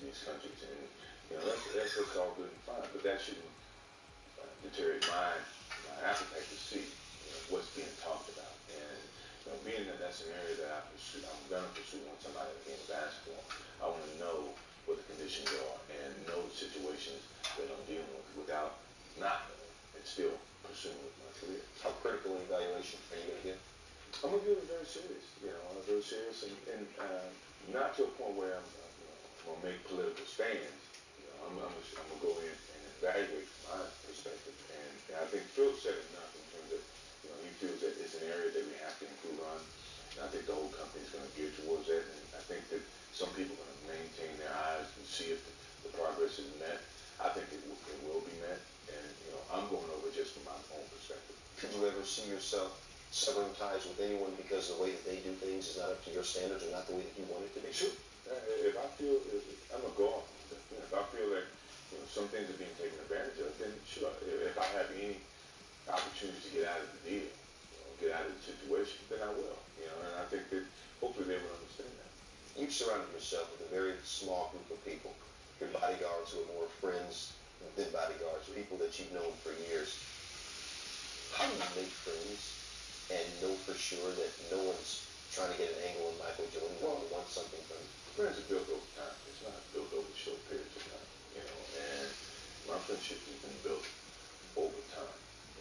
these countries, and that's all good and fine. But that shouldn't deteriorate my appetite to see what's being talked about. And being that that's an area that I'm gonna pursue once I'm out of the game of basketball. I want to know what the conditions are and know the situations that I'm dealing with without not knowing and still pursuing with my career. How critical an evaluation are you going to give? I'm gonna give it very serious. I'm very serious, and not to a point where I'm gonna make political stands. I'm gonna go in and evaluate from my perspective, and I think Phil said enough in terms of he feels that it's an area that we have to improve on. And I think the whole company is going to gear towards that, and I think that some people are going to maintain their eyes and see if the progress is met. I think it will be met, and I'm going over just from my own perspective. Could you ever see yourself severing ties with anyone because the way that they do things is not up to your standards or not the way that you want it to be? Sure. If I feel, I'm a go. If I feel that some things are being taken advantage of, then sure. If I have any opportunities to get out of the deal, get out of the situation, then I will. And I think that hopefully they will understand that. You've surrounded yourself with a very small group of people. Your bodyguards who are more friends than bodyguards, people that you've known for years. How do you make friends and know for sure that no one's trying to get an angle on Michael Jordan or want something from him? Friends are built over time. It's not built over short periods of time. And my friendship has been built over time.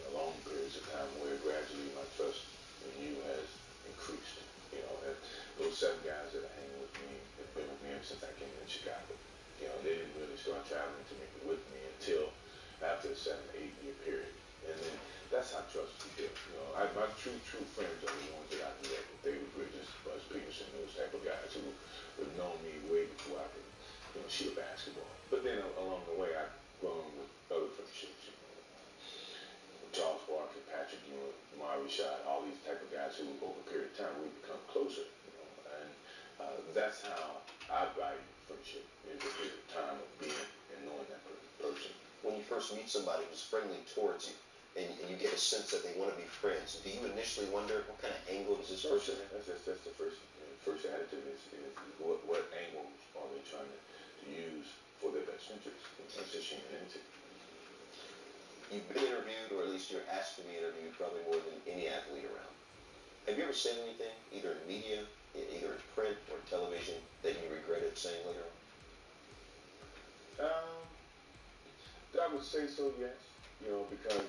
Long periods of time where gradually my trust in you has increased. And those 7 guys that are hanging with me have been with me ever since I came in Chicago. They didn't really start traveling to me with me until after a 7, 8 year period. And then that's how trust is built. My true friends are the ones that I grew up with. David Bridges, Buzz Peterson, those type of guys who have known me way before I could shoot a basketball. But then along the way, I've grown with other friendships. Charles Barkley, Patrick Ewing, Mari Shad, all these type of guys who over a period of time we become closer. And that's how I value friendship, is a period of time of being and knowing that person. When you first meet somebody who's friendly towards you and you get a sense that they want to be friends, do you initially wonder what kind of angle does this person have? That's the first attitude is what angles are they trying to use for their best interest? That's just humanity. You've been interviewed, or at least you're asked to be interviewed, probably more than any athlete around. Have you ever said anything, either in media, either in print or television, that you regretted saying later on? I would say so, yes. Because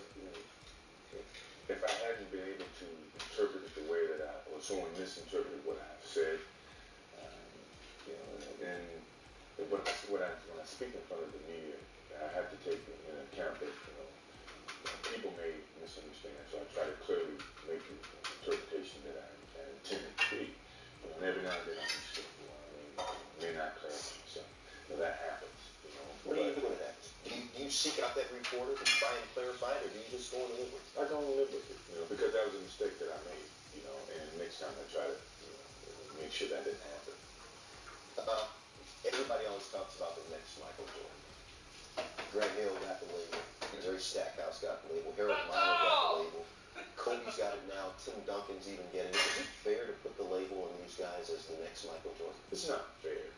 if I hadn't been able to interpret it the way that or someone misinterpreted what I've said, and when I speak in front of the media, I have to take into account that people may misunderstand, so I try to clearly make the interpretation that I intended to be. And every now and then I may not clarify myself. That happens. What do you do when it happens? Do you seek out that reporter to try and clarify it, or do you just go on and live with it? I go on and live with it, because that was a mistake that I made, and next time I try to make sure that didn't happen. Everybody always talks about the next Michael Jordan. Greg Hill got the label. Jerry Stackhouse got the label. Harold Miner got the label. Kobe's got it now. Tim Duncan's even getting it. Is it fair to put the label on these guys as the next Michael Jordan? It's not fair,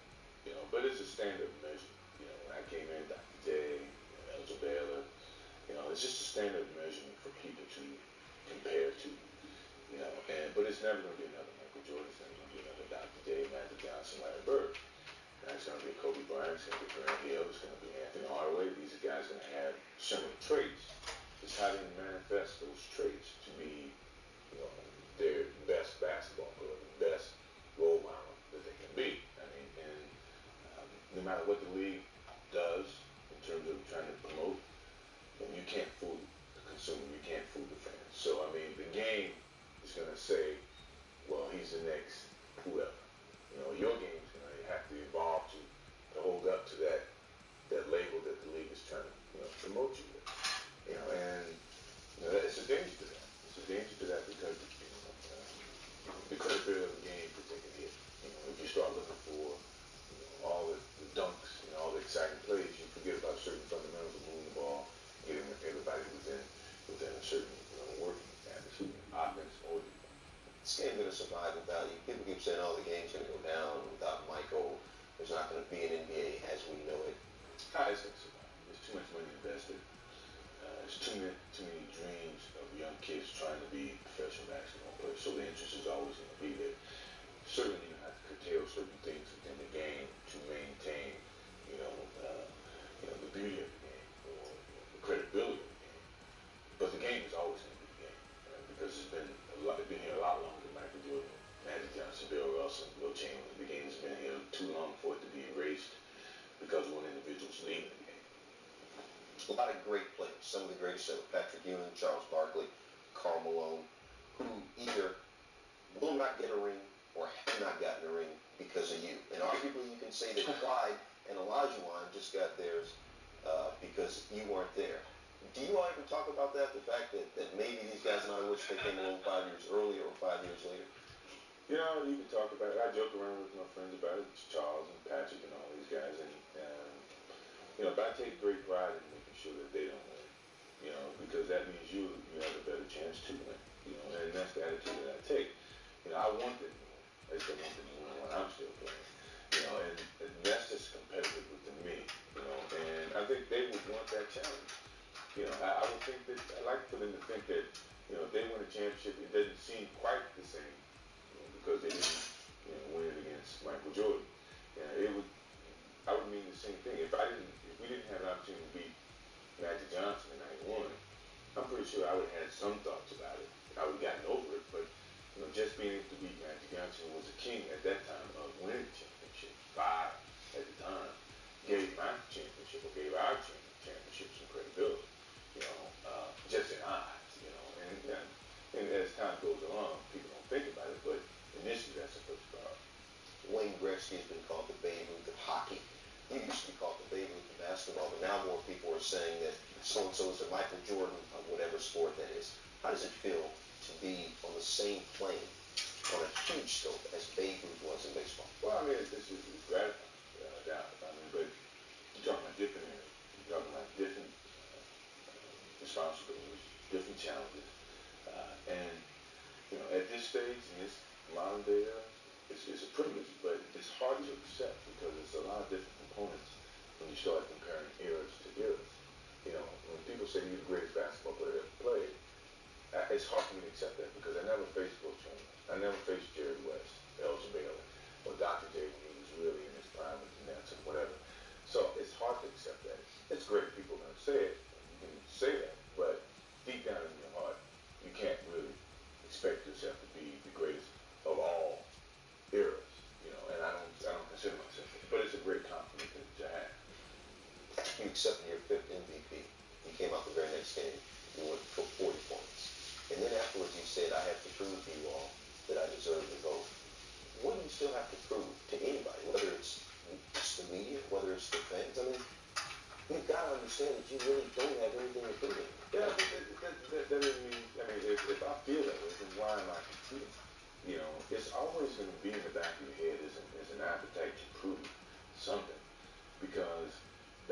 but it's a standard measure. When I came in, Dr. J, Elgin Baylor, it's just a standard measurement for people to compare to, but it's never going to be another Michael Jordan. It's never going to be another Dr. J, Magic Johnson, Larry Bird. It's going to be Kobe Bryant. It's going to be Grant Hill. It's going to be Anthony Hardaway. These are guys going to have similar traits. It's how they manifest those traits to be, their best basketball player, the best role model that they can be. And no matter what the league does in terms of trying to promote, you can't fool the consumer. You can't fool the fans. So the game is going to say, well, he's the next whoever. Your game is going to have to evolve to hold up to that label that the league is trying to promote you with. And it's a danger to that. It's a danger to that because the credibility of the game could take a hit. If you start looking for all the dunks and all the exciting plays, you forget about certain fundamentals of moving the ball, getting everybody within a certain working atmosphere, offense or defense. This game's going to survive without you. People keep saying, oh, the game's going to go down without great players, some of the greatest ever, Patrick Ewing, Charles Barkley, Karl Malone, who either will not get a ring or have not gotten a ring because of you. And arguably you can say that Clyde and Olajuwon just got theirs because you weren't there. Do you all ever talk about that, the fact that maybe these guys might have wished they came along 5 years earlier or 5 years later? You know, you can talk about it. I joke around with my friends about it, Charles and Patrick and all these guys. And, you know, but I take great pride in making sure that they don't win. You know, because that means you have a better chance to win. You know, and that's the attitude that I take. You know, I want them to win. I just don't want them to win when I'm still playing. You know, and that's just competitive within me. You know, and I think they would want that challenge. You know, I would think that I like for them to think that, you know, if they win a championship, it doesn't seem quite the same, you know, because they didn't, you know, win it against Michael Jordan. Yeah, it would. I would mean the same thing. If we didn't have an opportunity to beat Magic Johnson in '91, I'm pretty sure I would have had some thoughts about it. I would have gotten over it, but you know, just being able to beat Magic Johnson, who was the king at that time of winning the championship, 5 at the time, gave my championship or gave our championship some credibility. You know, just in eyes. You know, and as time goes along, people don't think about it, but initially that's the first thought. Wayne Gretzky has been called the Babe Ruth of hockey. He used to be called the Babe Ruth of basketball, but now more people are saying that so-and-so is the Michael Jordan of whatever sport that is. How does it feel to be on the same plane, on a huge scope, as Babe Ruth was in baseball? Well, I mean, it's gratifying, without a doubt. I mean, but you're talking about different areas. You're talking about different responsibilities, different challenges. And, you know, at this stage, in this modern day era, it's a privilege, but it's hard to accept because it's a lot of different components when you start comparing eras to eras. You know, when people say you're the greatest basketball player ever played, it's hard for me to accept that because I never faced Will Chamberlain. I never faced Jerry West, Elgin Baylor, or Dr. J when he was really in his prime with the Nets and whatever. So it's hard to accept that. It's great people are going to say it. You can say that, but deep down in your heart, you can't really expect yourself to be the greatest of all eras. You know, and I don't consider myself that. But it's a great compliment to have. You accepted your 5th MVP. You came out the very next game. You went for 40 points. And then afterwards you said, I have to prove to you all that I deserve the vote. What do you still have to prove to anybody, whether it's the media, whether it's the fans? I mean, you've got to understand that you really don't have anything to prove anymore. Yeah, but that doesn't mean, I mean, if I feel that way, then why am I competing? You know, it's always going to be in the back of your head as an appetite to prove something because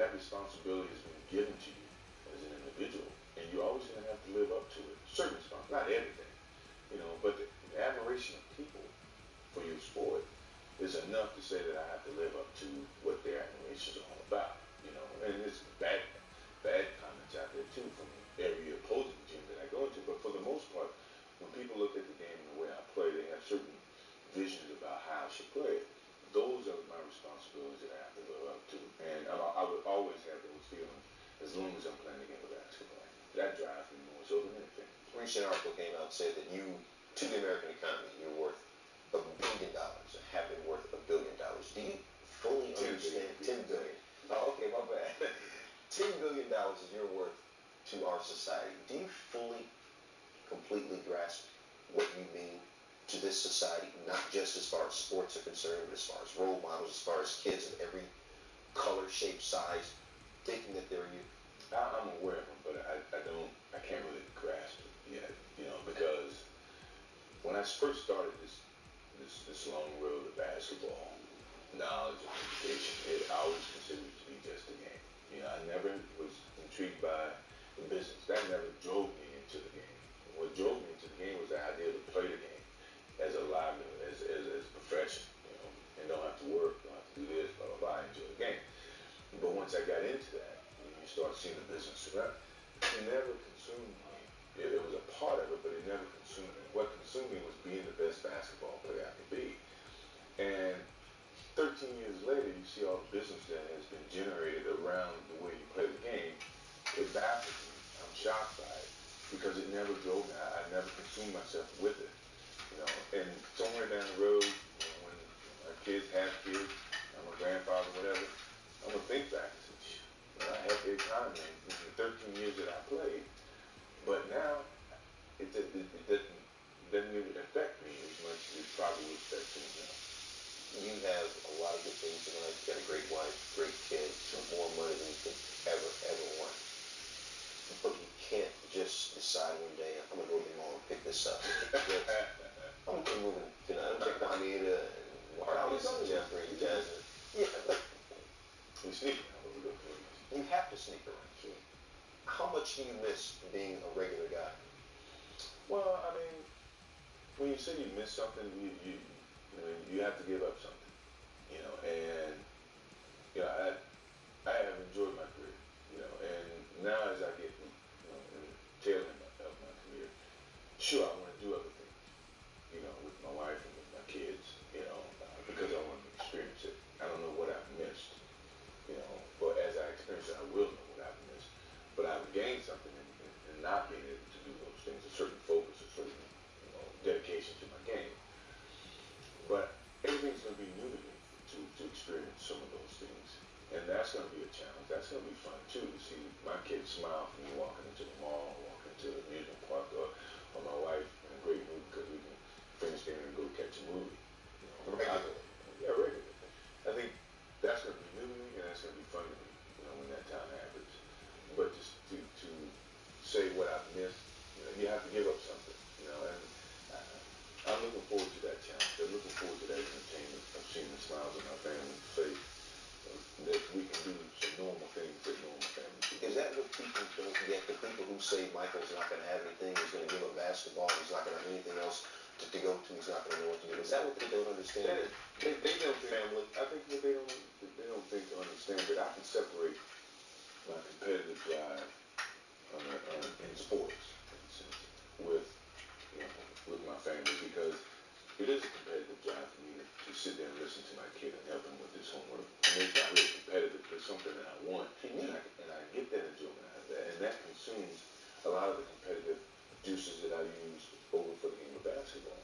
that responsibility has been given to you as an individual, and you're always going to have to live up to it. Certain responsibility, not everything, you know, but the admiration of people for your sport is enough to say that I have to live up to what their admiration is all about, you know, and it's bad comments out there too from every opposing gym that I go into, but for the most part, when people look at the game and the way I play, they have certain visions about how I should play it. Those are my responsibilities that I have to live up to, and I would always have those feelings as long as I'm playing the game of basketball. That drives me more so than anything. A recent article came out and said that you, to the American economy, you're worth $1 billion, or have been worth $1 billion. Do you fully understand? 10 billion. Oh, okay, my bad. $10 billion is your worth to our society. Do you fully, completely grasp what you mean to this society, not just as far as sports are concerned, but as far as role models, as far as kids of every color, shape, size, thinking that they're you? I'm aware of them, but I can't really grasp it yet, you know, because when I first started this long road of basketball, knowledge and education, I always considered it to be just a game. You know, I never was intrigued by the business. That never drove me into the game. What drove me into the game was the idea to play the game as a livelihood, as a profession, you know, and don't have to work, don't have to do this, blah, blah, blah. I enjoy the game. But once I got into that, you start seeing the business around. It never consumed me. It was a part of it, but it never consumed me. What consumed me was being the best basketball player I could be. And 13 years later, you see all the business that has been generated around the way you play the game. It baffles me. I'm shocked by it because it never drove me. I never consumed myself with it. You know, and somewhere down the road, you know, when my kids have kids, I'm a grandfather, whatever, I'm gonna think back and say, I had their time in the 13 years that I played. But now, it doesn't really affect me as much as it probably would affect him now. You have a lot of good things in life. You got a great wife, great kids, more money than you could ever want. But you can't just decide one day, I'm going to go to the mall and pick this up. I'm going to move in tonight. I'm going to take Juanita and Marcus and Jeffrey and Jasmine. Yeah, but we sneak around, but we go for it. You have to sneak around. Sure. How much do you miss being a regular guy? Well, I mean, when you say you miss something, you have to give up something, and I have enjoyed my career, and now as I get, in the tail end of my career, sure, I want to do other things, with my wife and with my kids, because I want to experience it. I don't know what I've missed, but as I experience it, I will know what I've missed. But I've gained something in not being able to do those things, a certain focus, a certain, dedication to my game. But everything's going to be new to me to experience some of those things. And that's going to be a challenge. That's going to be fun, too, to see my kids smile from me walking into the mall, walking into the amusement park, or my wife in a great mood because we can finish dinner and go catch a movie. Regular. Yeah, regular. I think that's going to be new to me, and that's going to be fun to me, when that time happens. But just to say what I've missed, you have to give up something, and I'm looking forward to that challenge. I'm looking forward to that entertainment of seeing the smiles on my family's face, that we can do some normal things that normal families do. Is that what people don't get? The people who say Michael's not going to have anything, he's going to give up basketball, he's not going to have anything else to go to, he's not going to know what to do. Is that what they don't understand? They don't family. I think what they don't think or understand that I can separate my competitive drive in sports, in a sense, with my family, because it is a competitive drive for me to sit there and listen to my kid and help him with his homework. I mean, it's not really competitive, but it's something that I want, and I get that enjoyment out of that, and that consumes a lot of the competitive juices that I use over for the game of basketball.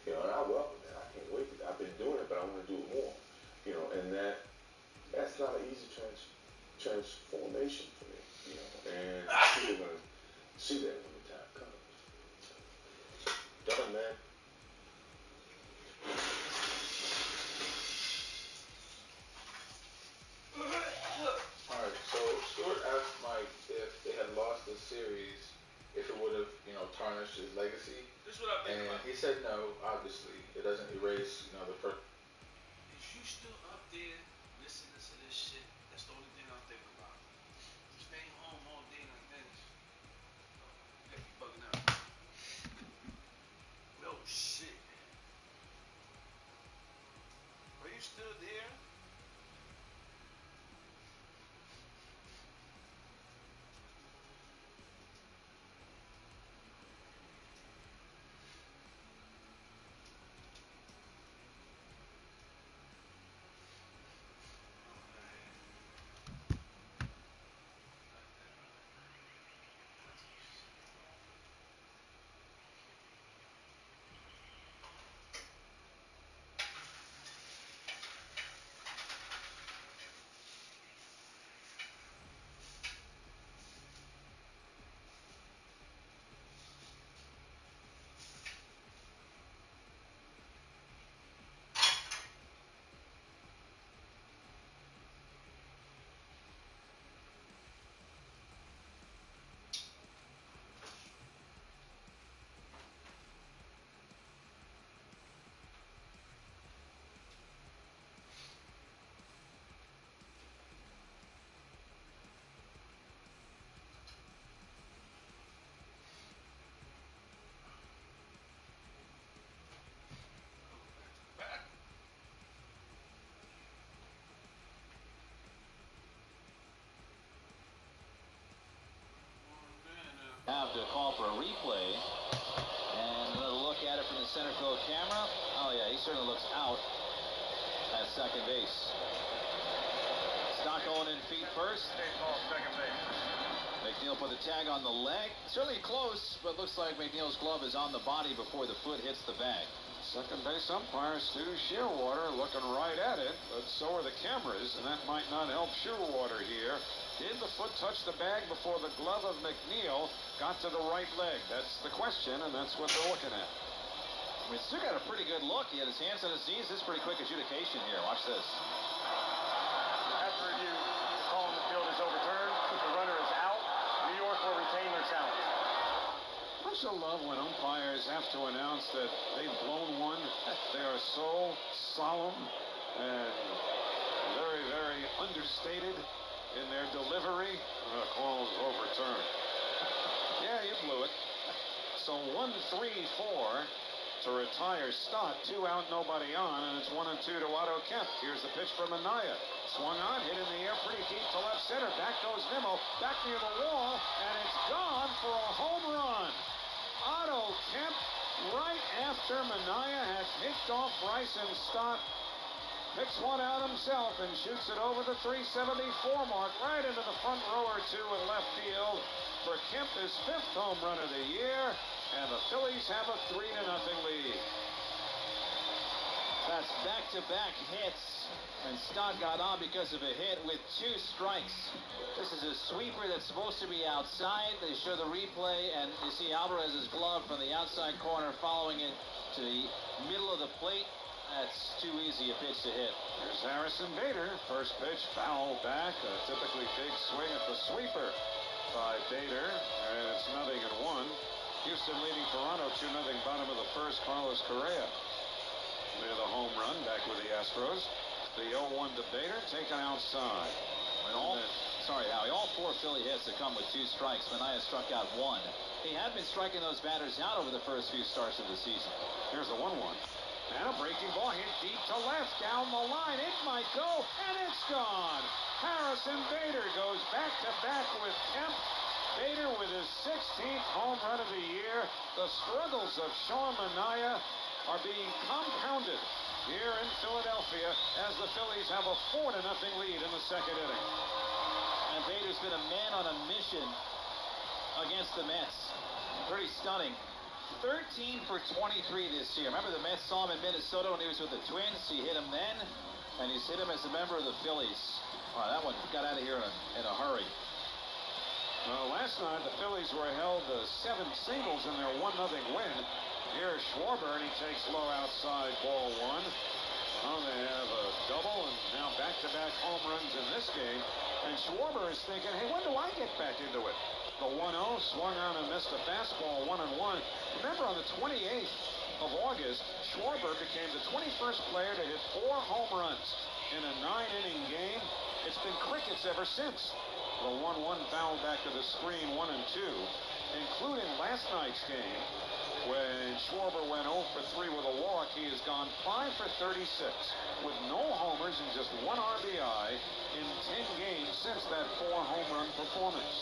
And I welcome that. I can't wait. I've been doing it, but I want to do it more. And that's not an easy transformation for me. And people are going to see that when the time comes. Done, man. Alright, so Stewart asked Mike if they had lost the series, if it would have, tarnished his legacy. This is what I think And about. he said no, obviously. It doesn't erase, the person. If you still up there listening to this shit, that's the only thing I'm thinking about. I'm staying home all day like this. You gotta be bugging out. No shit. Are you still there? Have to call for a replay, and another look at it from the center field camera. Oh yeah, he certainly looks out at second base. Stock going in feet first. Second base. McNeil put the tag on the leg. Certainly close, but looks like McNeil's glove is on the body before the foot hits the bag. Second base umpire Stu Shearwater looking right at it, but so are the cameras, and that might not help Shearwater here. Did the foot touch the bag before the glove of McNeil got to the right leg? That's the question, and that's what they're looking at. I mean, Stu got a pretty good look. He had his hands on his knees. This is pretty quick adjudication here. Watch this. After review, the call on the field is overturned. The runner is out. New York will retain their challenge. I so love when umpires have to announce that they've blown one. They are so solemn and very, very understated in their delivery. The call's overturned. Yeah, you blew it. So 1-3-4 to retire Stott. 2 out, nobody on, and it's 1-2 to Otto Kemp. Here's the pitch from Anaya. Swung on, hit in the air, pretty deep to left center. Back goes Nimmo, back near the wall, and it's gone for a home run. Otto Kemp, right after Minaya had picked off Bryson Stott, picks one out himself and shoots it over the 374 mark, right into the front row or two in left field for Kemp, his 5th home run of the year, and the Phillies have a 3-0 lead. That's back-to-back hits, and Stott got on because of a hit with 2 strikes. This is a sweeper that's supposed to be outside. They show the replay, and you see Alvarez's glove from the outside corner following it to the middle of the plate. That's too easy a pitch to hit. Here's Harrison Bader. First pitch, foul back. A typically big swing at the sweeper by Bader, and it's 0-1. Houston leading Toronto 2-0, bottom of the first. Carlos Correa near the home run, back with the Astros. The 0-1 to Bader, taken outside. Howie, all 4 Philly hits that come with 2 strikes. Minaya struck out 1. He had been striking those batters out over the first few starts of the season. Here's the 1-1. And a breaking ball hit deep to left, down the line. It might go, and it's gone. Harrison Bader goes back-to-back with Kemp. Bader with his 16th home run of the year. The struggles of Sean Minaya are being compounded here in Philadelphia as the Phillies have a 4-0 lead in the 2nd inning. And Bader's been a man on a mission against the Mets. Pretty stunning. 13 for 23 this year. Remember, the Mets saw him in Minnesota when he was with the Twins. He hit him then, and he's hit him as a member of the Phillies. Oh, that one got out of here in a hurry. Last night, the Phillies were held to 7 singles in their 1-0 win. Here's Schwarber, and he takes low outside, ball 1. Well, they have a double, and now back-to-back home runs in this game. And Schwarber is thinking, hey, when do I get back into it? The 1-0, swung on and missed a fastball, 1-1. Remember, on the 28th of August, Schwarber became the 21st player to hit 4 home runs in a 9-inning game. It's been crickets ever since. The 1-1 foul back to the screen, 1-2, including last night's game when Schwarber went 0 for 3 with a walk. He has gone 5 for 36 with no homers and just 1 RBI in 10 games since that 4 home run performance.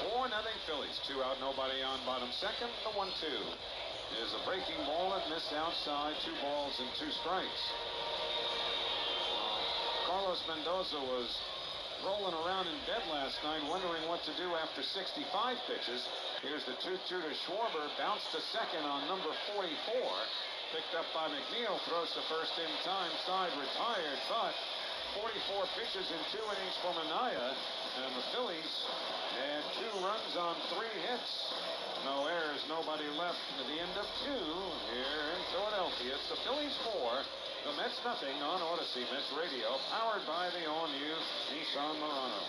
4-0 Phillies. 2 out, nobody on, bottom second. The 1-2 is a breaking ball that missed outside. 2 balls and 2 strikes. Carlos Mendoza was rolling around in bed last night, wondering what to do after 65 pitches. Here's the 2-2 to Schwarber, bounced to second on number 44. Picked up by McNeil, throws to first in time, side retired, but 44 pitches in 2 innings for Minaya, and the Phillies had 2 runs on 3 hits. No errors, nobody left at the end of 2 here in Philadelphia. It's the Phillies 4, the Mets nothing on Odyssey Mets Radio, powered by the all-new Nissan Murano.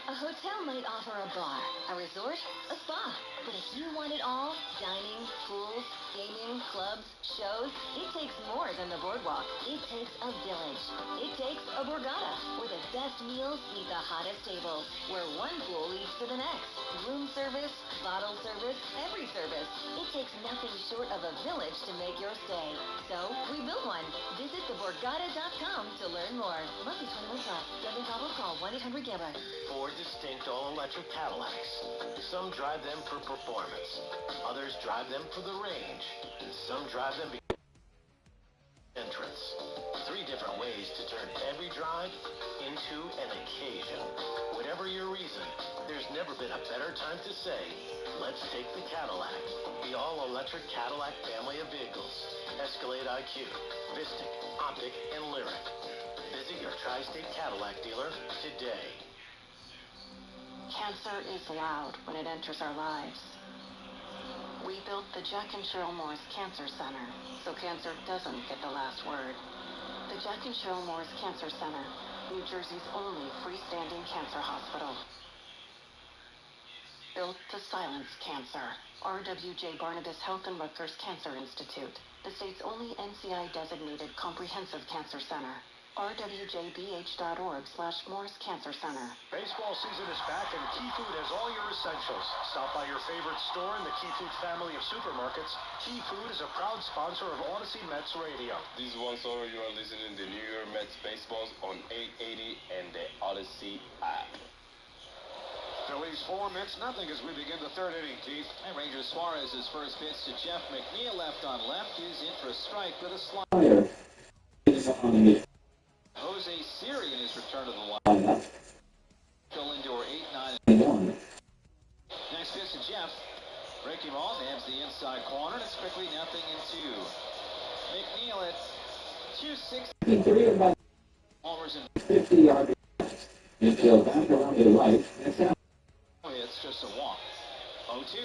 A hotel might offer a bar, a resort, a spa. But if you want it all, dining, pools, gaming, clubs, shows, it takes more than the boardwalk. It takes a village. It takes a Borgata, where the best meals meet the hottest tables, where one pool leads to the next. Room service, bottle service, every service. It takes nothing short of a village to make your stay. So, we built one. Visit theborgata.com to learn more. Must be 21 plus. Gambling problem? Call 1-800-GAMBLER. 4 distinct all-electric Cadillacs. Some drive them for performance. Others drive them for the range. And some drive them because entrance. 3 different ways to turn every drive into an occasion. Whatever your reason, there's never been a better time to say, let's take the Cadillac. The all-electric Cadillac family of vehicles. Escalade IQ, Vistic, Optic, and Lyric. Visit your Tri-State Cadillac dealer today. Cancer is loud when it enters our lives. We built the Jack and Cheryl Morris Cancer Center so cancer doesn't get the last word. The Jack and Cheryl Morris Cancer Center, New Jersey's only freestanding cancer hospital. Built to silence cancer. R.W.J. Barnabas Health and Rutgers Cancer Institute, the state's only NCI-designated comprehensive cancer center. rwjbh.org/Morris Cancer Center. Baseball season is back and Key Food has all your essentials. Stop by your favorite store in the Key Food family of supermarkets. Key Food is a proud sponsor of Odyssey Mets Radio. This is Juan Soto. You are listening to New York Mets Baseballs on 880 and the Odyssey app. Phillies 4, Mets nothing as we begin the third inning, Keith. And Ranger Suarez's first pitch to Jeff McNeil, left on left. He's in for a strike with a slider. Jose Siri in his return to the lineup. Go Lindor 8-9-1. Next pitch to Jeff. Breaking ball, nabs the inside corner, and it's quickly 0-2. McNeil at 260. Homers and 50 yards. Midfield back around to the right. It's just a walk. 0-2.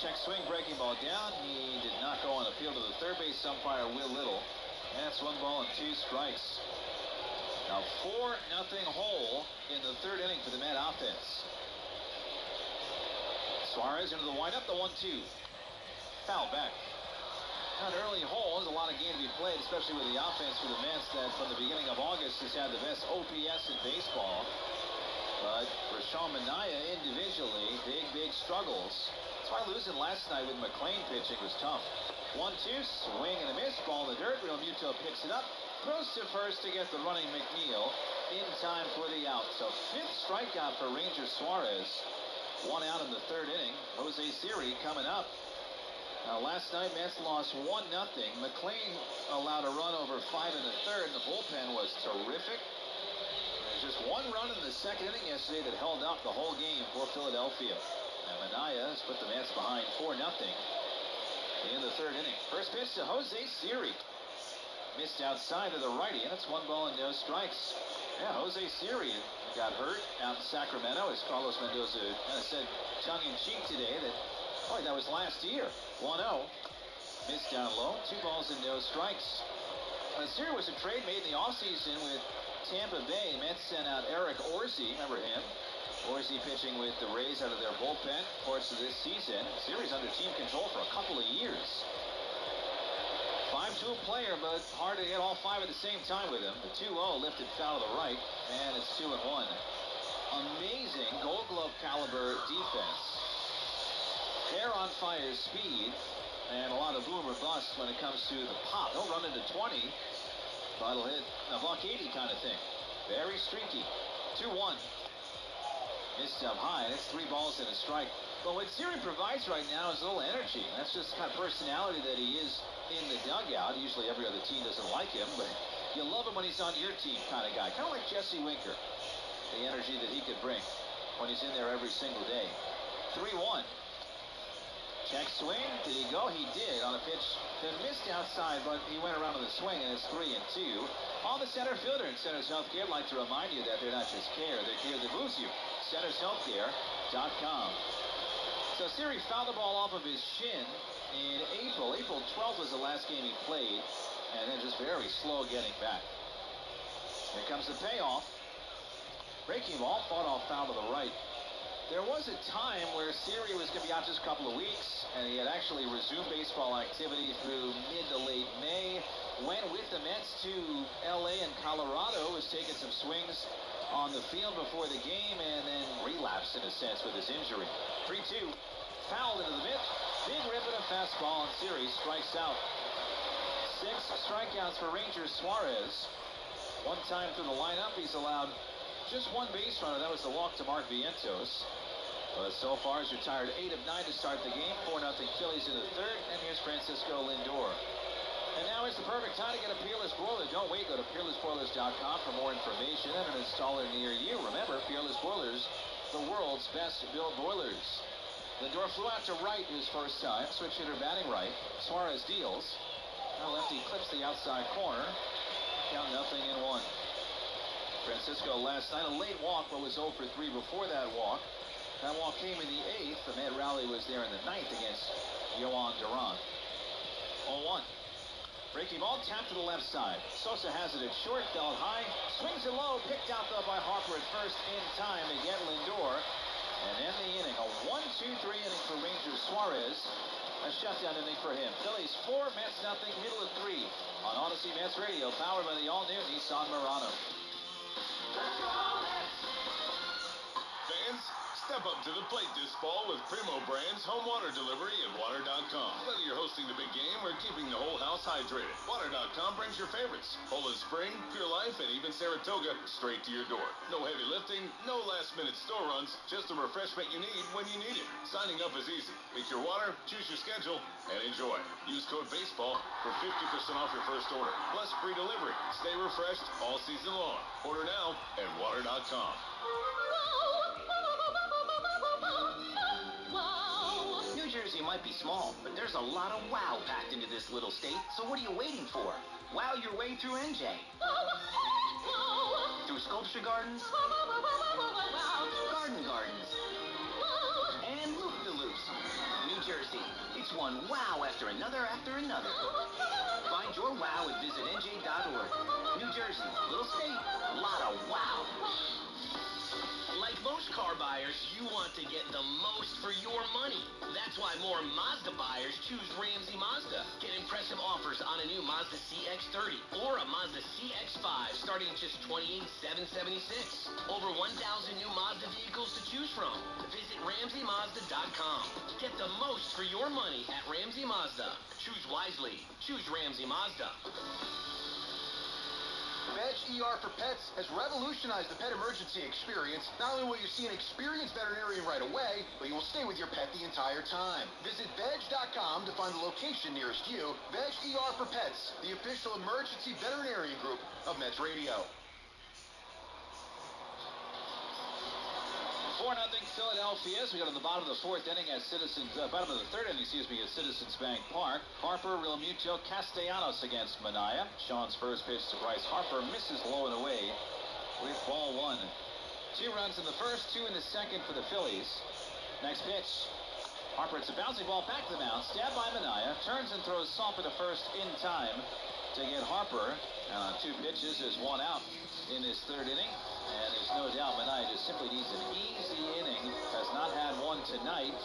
Check swing, breaking ball down. He did not go on the field to the third base umpire, Will Little. And that's 1 ball and 2 strikes. Now 4-0 hole in the third inning for the Met offense. Suarez into the windup, the 1-2. Foul back. An early hole. There's a lot of game to be played, especially with the offense for the Mets that from the beginning of August has had the best OPS in baseball. But Rashawn Minaya individually, big struggles. That's why losing last night with McLean pitching was tough. 1-2, swing and a miss, ball in the dirt. Real Muto picks it up, throws to first to get the running McNeil in time for the out. So 5th strikeout for Ranger Suarez. 1 out in the third inning. Jose Siri coming up. Now last night Mets lost 1-0. McLean allowed a run over 5 in the third. The bullpen was terrific. Just 1 run in the second inning yesterday that held up the whole game for Philadelphia. And Minaya has put the Mets behind 4-0 in the third inning. First pitch to Jose Siri. Missed outside to the righty, and it's 1 ball and no strikes. Yeah, Jose Siri got hurt out in Sacramento, as Carlos Mendoza kind of said tongue-in-cheek today that, boy, that was last year. 1-0. Missed down low, 2 balls and no strikes. Siri was a trade made in the offseason with Tampa Bay. Mets sent out Eric Orsi, remember him? Orsi pitching with the Rays out of their bullpen. Of course, this season, Siri's under team control for a couple of years. 5-tool player, but hard to get all 5 at the same time with him. The 2-0 lifted foul to the right, and it's 2-1. Amazing Gold Glove caliber defense. Hair on fire speed, and a lot of boom or bust when it comes to the pop. He'll run into 20. But he'll hit a $180 kind of thing. Very streaky. 2-1. Missed up high, and it's 3 balls and a strike. But what Siri provides right now is a little energy. That's just the kind of personality that he is in the dugout. Usually every other team doesn't like him, but you love him when he's on your team kind of guy. Kind of like Jesse Winker. The energy that he could bring when he's in there every single day. 3-1. Check swing. Did he go? He did on a pitch that missed outside, but he went around with a swing, and it's 3-2. On the center fielder in Centers Healthcare, I'd like to remind you that they're not just care, they're care that moves you. CentersHealthcare.com. So Siri fouled the ball off of his shin in April. April 12th was the last game he played, and then just very slow getting back. Here comes the payoff. Breaking ball, fought off foul to the right. There was a time where Siri was going to be out just a couple of weeks, and he had actually resumed baseball activity through mid to late May. Went with the Mets to L.A. and Colorado, was taking some swings on the field before the game, and then relapsed in a sense with his injury. 3-2, fouled into the mitt. Big rip and a fastball, and Siri strikes out. 6 strikeouts for Ranger Suarez. 1 time through the lineup, he's allowed just 1 base runner. That was the walk to Mark Vientos. But so far, he's retired 8 of 9 to start the game. 4-0 Phillies in the third. And here's Francisco Lindor. And now is the perfect time to get a Peerless Boiler. Don't wait. Go to PeerlessBoilers.com for more information and an installer near you. Remember, Peerless Boilers, the world's best built boilers. Lindor flew out to right his first time. Switch hitter batting right. Suarez deals. Now lefty clips the outside corner. Count 0-1. Francisco last night, a late walk, but was 0 for 3 before that walk. That walk came in the 8th. The Met rally was there in the 9th against Yohan Duran. 0-1. Breaking ball, tapped to the left side. Sosa has it at short, dealt high, swings it low, picked out though by Harper at first in time to get Lindor. And end the inning, a 1-2-3 inning for Ranger Suarez. A shutdown inning for him. Phillies 4, Mets nothing, middle of 3. On Odyssey Mets Radio, powered by the all-new Nissan Murano. Fans, step up to the plate this fall with Primo Brands home water delivery at water.com. Whether you're hosting the big game or keeping the whole house hydrated, water.com brings your favorites. Poland Spring, Pure Life, and even Saratoga straight to your door. No heavy lifting, no last-minute store runs, just the refreshment you need when you need it. Signing up is easy. Pick your water, choose your schedule, and enjoy. Use code BASEBALL for 50% off your first order, plus free delivery. Stay refreshed all season long. Order now at water.com. New Jersey might be small, but there's a lot of wow packed into this little state, so what are you waiting for? Wow your way through NJ. Through Sculpture Gardens, Garden Gardens, and Loop-de-Loops. New Jersey, it's one wow after another after another. Find your wow at visitnj.org. New Jersey, little state, a lot of wow. Like most car buyers, you want to get the most for your money. That's why more Mazda buyers choose Ramsey Mazda. Get impressive offers on a new Mazda CX-30 or a Mazda CX-5 starting at just $28,776. Over 1,000 new Mazda vehicles to choose from. Visit RamseyMazda.com. Get the most for your money at Ramsey Mazda. Choose wisely. Choose Ramsey Mazda. T.G.E for Pets has revolutionized the pet emergency experience. Not only will you see an experienced veterinarian right away, but you will stay with your pet the entire time. Visit veg.com to find the location nearest you. T.G.E for Pets, the official emergency veterinarian group of Mets Radio. 4-0 Philadelphia as we go to the bottom of the fourth inning at bottom of the third inning, at Citizens Bank Park. Harper, Realmuto, Castellanos against Manaea. Sean's first pitch to Bryce Harper misses low and away with ball 1. 2 runs in the first, 2 in the second for the Phillies. Next pitch. Harper, it's a bouncing ball back to the mound, stabbed by Manaea, turns and throws soft to first in time to get Harper. And on 2 pitches, there's 1 out in this third inning. And there's no doubt Manaea just simply needs an easy inning. Has not had one tonight.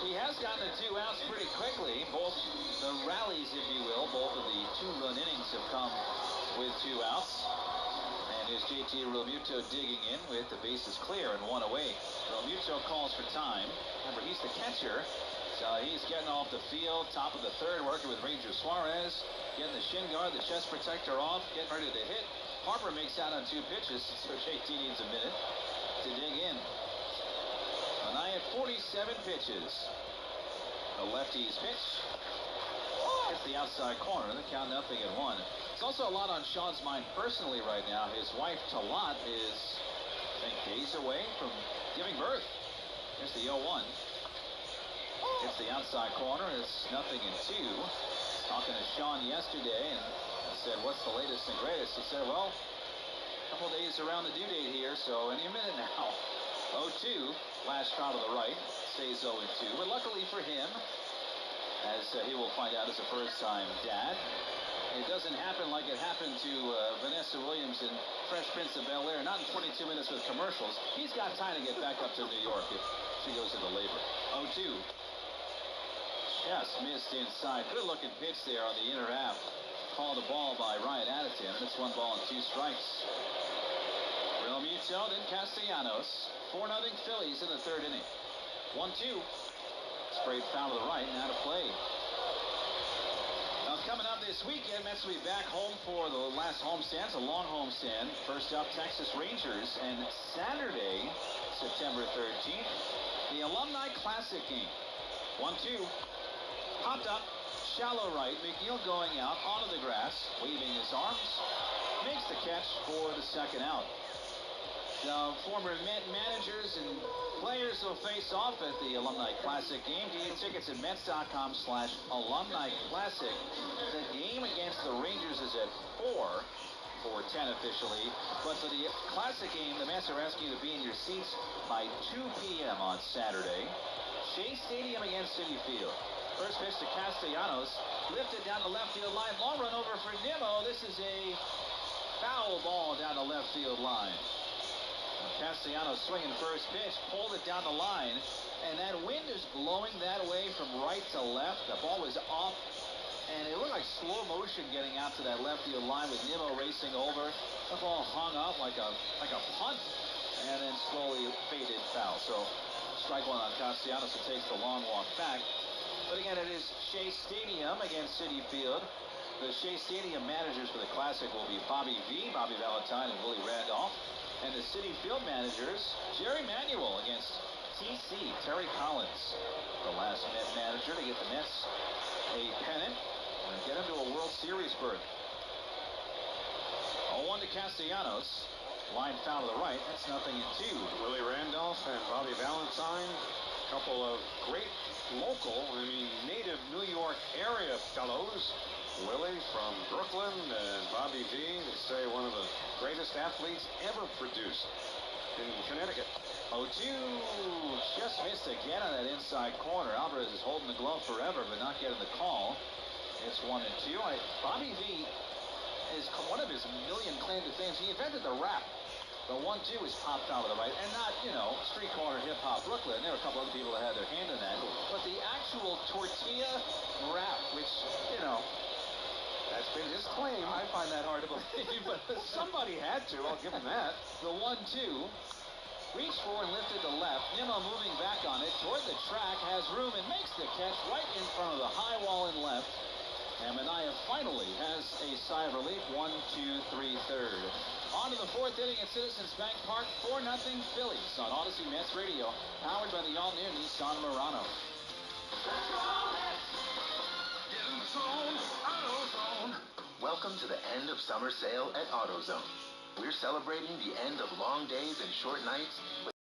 He has gotten the 2 outs pretty quickly. Both the rallies, if you will, both of the 2-run innings have come with 2 outs. And here's JT Realmuto digging in with the bases clear and 1 away. Realmuto calls for time. Remember, he's the catcher. So he's getting off the field, top of the third, working with Ranger Suarez. Getting the shin guard, the chest protector off, getting ready to hit. Harper makes out on 2 pitches, so JT needs a minute to dig in. Manaea 47 pitches. The lefty's pitch. Hits the outside corner. The count 0-1. It's also a lot on Sean's mind personally right now. His wife, Talat, is, I think, days away from giving birth. Here's the 0-1. Hits the outside corner. It's 0-2. Talking to Sean yesterday, and I said, what's the latest and greatest? He said, well, a couple days around the due date here, so any minute now. 0-2, last shot to the right, stays 0-2. But luckily for him, as he will find out as a first-time dad, it doesn't happen like it happened to Vanessa Williams in Fresh Prince of Bel-Air. Not in 22 minutes with commercials. He's got time to get back up to New York if she goes into labor. 0-2. Just missed inside. Good-looking pitch there on the inner half. Called a ball by Ryan Addington, and it's 1 ball and 2 strikes. Realmuto, then Castellanos. 4-0 Phillies in the third inning. 1-2. Sprayed foul to the right, now to play. Now coming up this weekend, Mets will be back home for the last homestand. It's a long homestand. First up, Texas Rangers, and Saturday, September 13th, the Alumni Classic game. 1-2. Popped up, shallow right. McNeil going out onto the grass, waving his arms. Makes the catch for the second out. The former Met managers and players will face off at the Alumni Classic game. Get your tickets at Mets.com/Alumni Classic. The game against the Rangers is at 4. 4:10 officially. But for the Classic game, the Mets are asking you to be in your seats by 2 p.m. on Saturday. Shea Stadium against Citi Field. First pitch to Castellanos. Lifted down the left field line. Long run over for Nimmo. This is a foul ball down the left field line. Castellanos swinging first pitch. Pulled it down the line. And that wind is blowing that way from right to left. The ball was off. And it looked like slow motion getting out to that left field line with Nimmo racing over. The ball hung up like a punt. And then slowly faded foul. So strike one on Castellanos, who takes the long walk back. But again, it is Shea Stadium against Citi Field. The Shea Stadium managers for the Classic will be Bobby V, Bobby Valentine, and Willie Randolph. And the Citi Field managers, Jerry Manuel against TC, Terry Collins. The last Met manager to get the Mets a pennant and get them to a World Series berth. 0-1 to Castellanos. Line foul to the right. That's 0-2. Willie Randolph and Bobby Valentine, a couple of great local, native New York area fellows. Willie from Brooklyn and Bobby V, they say one of the greatest athletes ever produced in Connecticut. 0-2. Just missed again on that inside corner. Alvarez is holding the glove forever, but not getting the call. It's 1-2. Bobby V is one of his million claim to fame. He invented the rap. The 1-2 is popped out of the right, and not, street corner hip-hop Brooklyn. There were a couple other people that had their hand in that. But the actual tortilla rap, which, that's been his claim. I find that hard to believe, but somebody had to. I'll give him that. The 1-2. Reached forward and lifted to left. Nimmo moving back on it toward the track, has room and makes the catch right in front of the high wall in left. And Manaea finally has a sigh of relief. 1, 2, 3, third. On to the fourth inning at Citizens Bank Park. 4-0 Phillies on Odyssey Mets Radio, powered by the all-new Nissan Murano. Welcome to the end of summer sale at AutoZone. We're celebrating the end of long days and short nights with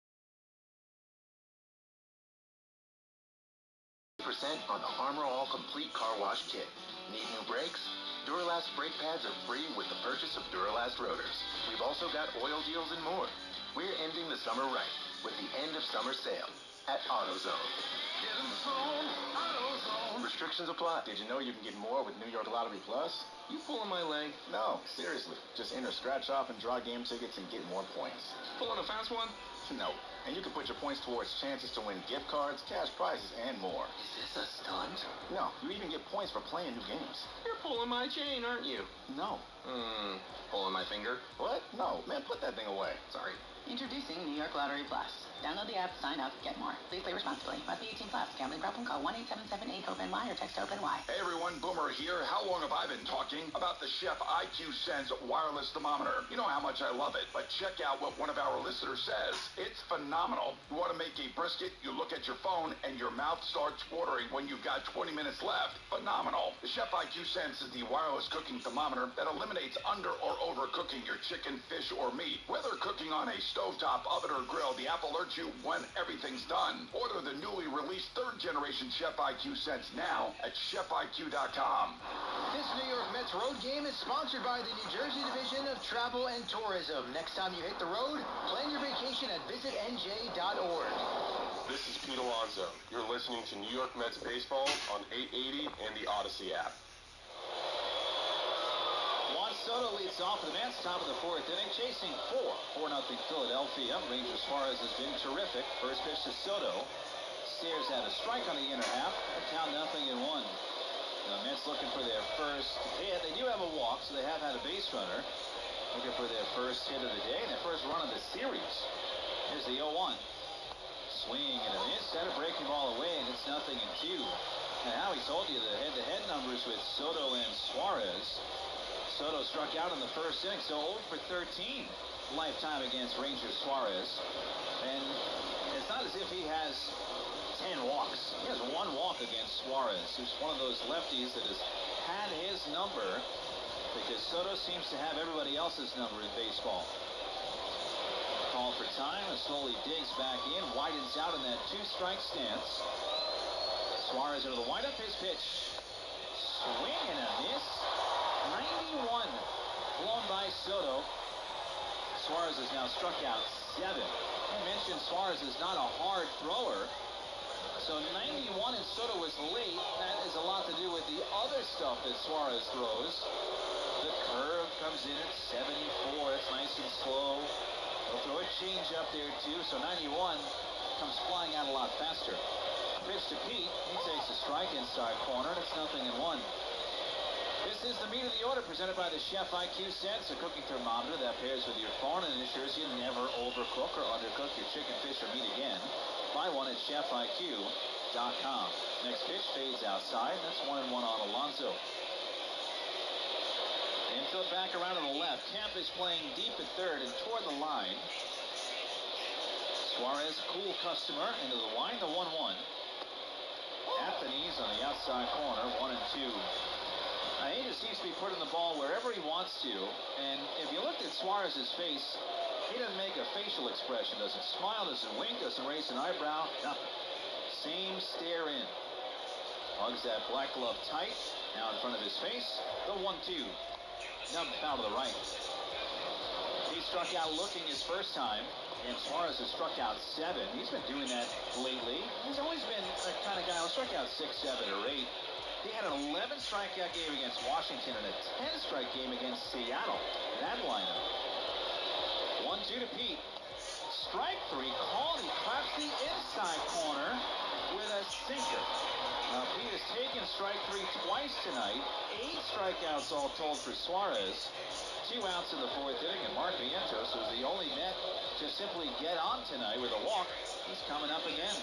50% on the Armor All Complete Car Wash Kit. Need new brakes? Duralast brake pads are free with the purchase of Duralast rotors. We've also got oil deals and more. We're ending the summer right with the end of summer sale at AutoZone. Restrictions apply. Did you know you can get more with New York Lottery Plus? You pulling my leg? No, seriously. Just enter scratch off and draw game tickets and get more points. Pulling a fast one? No. And you can put your points towards chances to win gift cards, cash prizes, and more. Is this a stunt? No, you even get points for playing new games. You're pulling my chain, aren't you? No. Pulling my finger? What? No, man, put that thing away. Sorry. Introducing New York Lottery Plus. Download the app, sign up, get more. Please play responsibly. Must be 18 plus. Gambling problem? Call 1-877-8-OPEN-Y or text OPEN-Y. Hey everyone, Boomer here. How long have I been talking about the Chef IQ Sense wireless thermometer? You know how much I love it, but check out what one of our listeners says. It's phenomenal. You want to make a brisket, you look at your phone, and your mouth starts watering when you've got 20 minutes left. Phenomenal. The Chef IQ Sense is the wireless cooking thermometer that eliminates under or overcooking your chicken, fish, or meat. Whether cooking on a stovetop, oven, or grill, the app alerts you when everything's done. Order the newly released third-generation Chef IQ Sense now at chefiq.com. This New York Mets road game is sponsored by the New Jersey Division of Travel and Tourism. Next time you hit the road, plan your vacation at visitnj.org. This is Pete Alonso. You're listening to New York Mets baseball on 880 and the Odyssey app. Juan Soto leads off for the Mets, top of the fourth inning, chasing 4-0 Philadelphia. Ranger Suarez has been terrific. First pitch to Soto. Sears had a strike on the inner half. Count 0-1. The Mets looking for their first hit. They do have a walk, so they have had a base runner. Looking for their first hit of the day and their first run of the series. Here's the 0-1. Swing and a miss. Center breaking ball away, and it's 0-2. And how he told you the head-to-head numbers with Soto and Suarez. Soto struck out in the first inning, so 0 for 13 lifetime against Ranger Suarez. And it's not as if he has 10 walks. He has 1 walk against Suarez, who's one of those lefties that has had his number because Soto seems to have everybody else's number in baseball. Call for time and slowly digs back in, widens out in that 2-strike stance. Suarez into the windup, his pitch. Swing and a miss. 91. blown by Soto. Suarez has now struck out 7. I mentioned Suarez is not a hard thrower. So 91 and Soto was late. That has a lot to do with the other stuff that Suarez throws. The curve comes in at 74. It's nice and slow. He'll throw a change up there too. So 91 comes flying out a lot faster. Pitch to Pete. He takes a strike inside corner. It's 0-1. This is the meat of the order presented by the Chef IQ Sense, a cooking thermometer that pairs with your phone and ensures you never overcook or undercook your chicken, fish, or meat again. Buy one at chefiq.com. Next pitch fades outside. That's 1-1 on Alonso. Infield back around to the left. Kemp is playing deep at third and toward the line. Suarez, cool customer, into the line, the 1-1. Anthony's on the outside corner, 1-2. He just seems to be putting the ball wherever he wants to. And if you looked at Suarez's face, he doesn't make a facial expression, doesn't smile, doesn't wink, doesn't raise an eyebrow, nothing. Same stare in. Hugs that black glove tight. Now in front of his face, the 1-2. Nub foul to the right. He struck out looking his first time, and Suarez has struck out 7. He's been doing that lately. He's always been the kind of guy who struck out 6, 7, or 8. He had an 11 strikeout game against Washington and a 10 strike game against Seattle. That lineup. 1-2 to Pete. Strike 3 called. He claps the inside corner with a sinker. Pete has taken strike 3 twice tonight. 8 strikeouts all told for Suarez. 2 outs in the 4th inning, and Mark Vientos was the only Met to simply get on tonight with a walk. He's coming up again.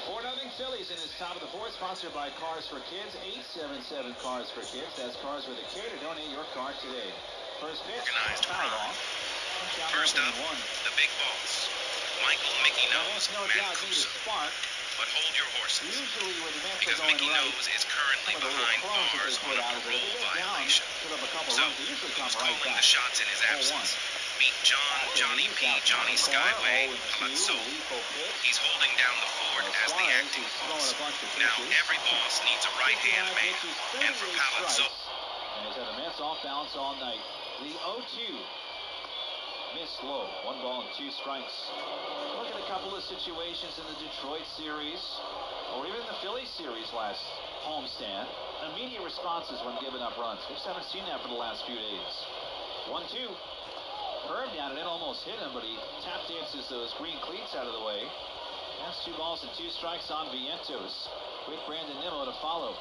4-0 Phillies in his top of the 4th, sponsored by Cars for Kids. 877 Cars for Kids. That's Cars with a K to donate your car today. First pitch, foul off. First up, the big boss. Michael Mickey Nose Mancuso. But hold your horses, because Mickey Nose is currently behind bars on a parole violation. So, who's calling the shots in his absence? Meet Johnny P. Johnny Skyway Palazzo. He's holding down the fort as the acting boss. Now every boss needs a right-hand man. And for Palazzo... And he's had a miss off balance all night. The 0-2. Missed low. 1 ball and 2 strikes. Look at a couple of situations in the Detroit series, or even the Phillies series last homestand. Immediate responses when giving up runs. We just haven't seen that for the last few days. 1-2. Curved down and it almost hit him, but he tap dances those green cleats out of the way. That's 2 balls and 2 strikes on Vientos, with Brandon Nimmo to follow.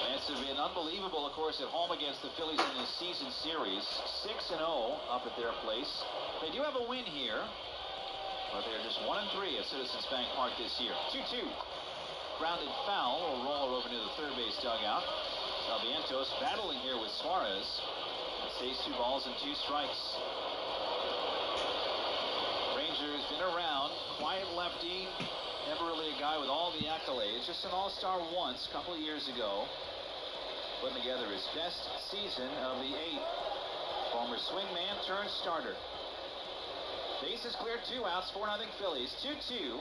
Mets have been unbelievable, of course, at home against the Phillies in this season series. 6-0 up at their place. They do have a win here, but they're just 1-3 at Citizens Bank Park this year. 2-2. Grounded foul will roll over to the third base dugout. Vientos battling here with Suarez. That stays 2 balls and 2 strikes. Ranger's been around. Quiet lefty. Never really a guy with all the accolades. Just an all-star once, a couple of years ago. Putting together his best season of the 8th. Former swingman turned starter. Bases cleared, 2 outs, 4-0 Phillies. 2-2.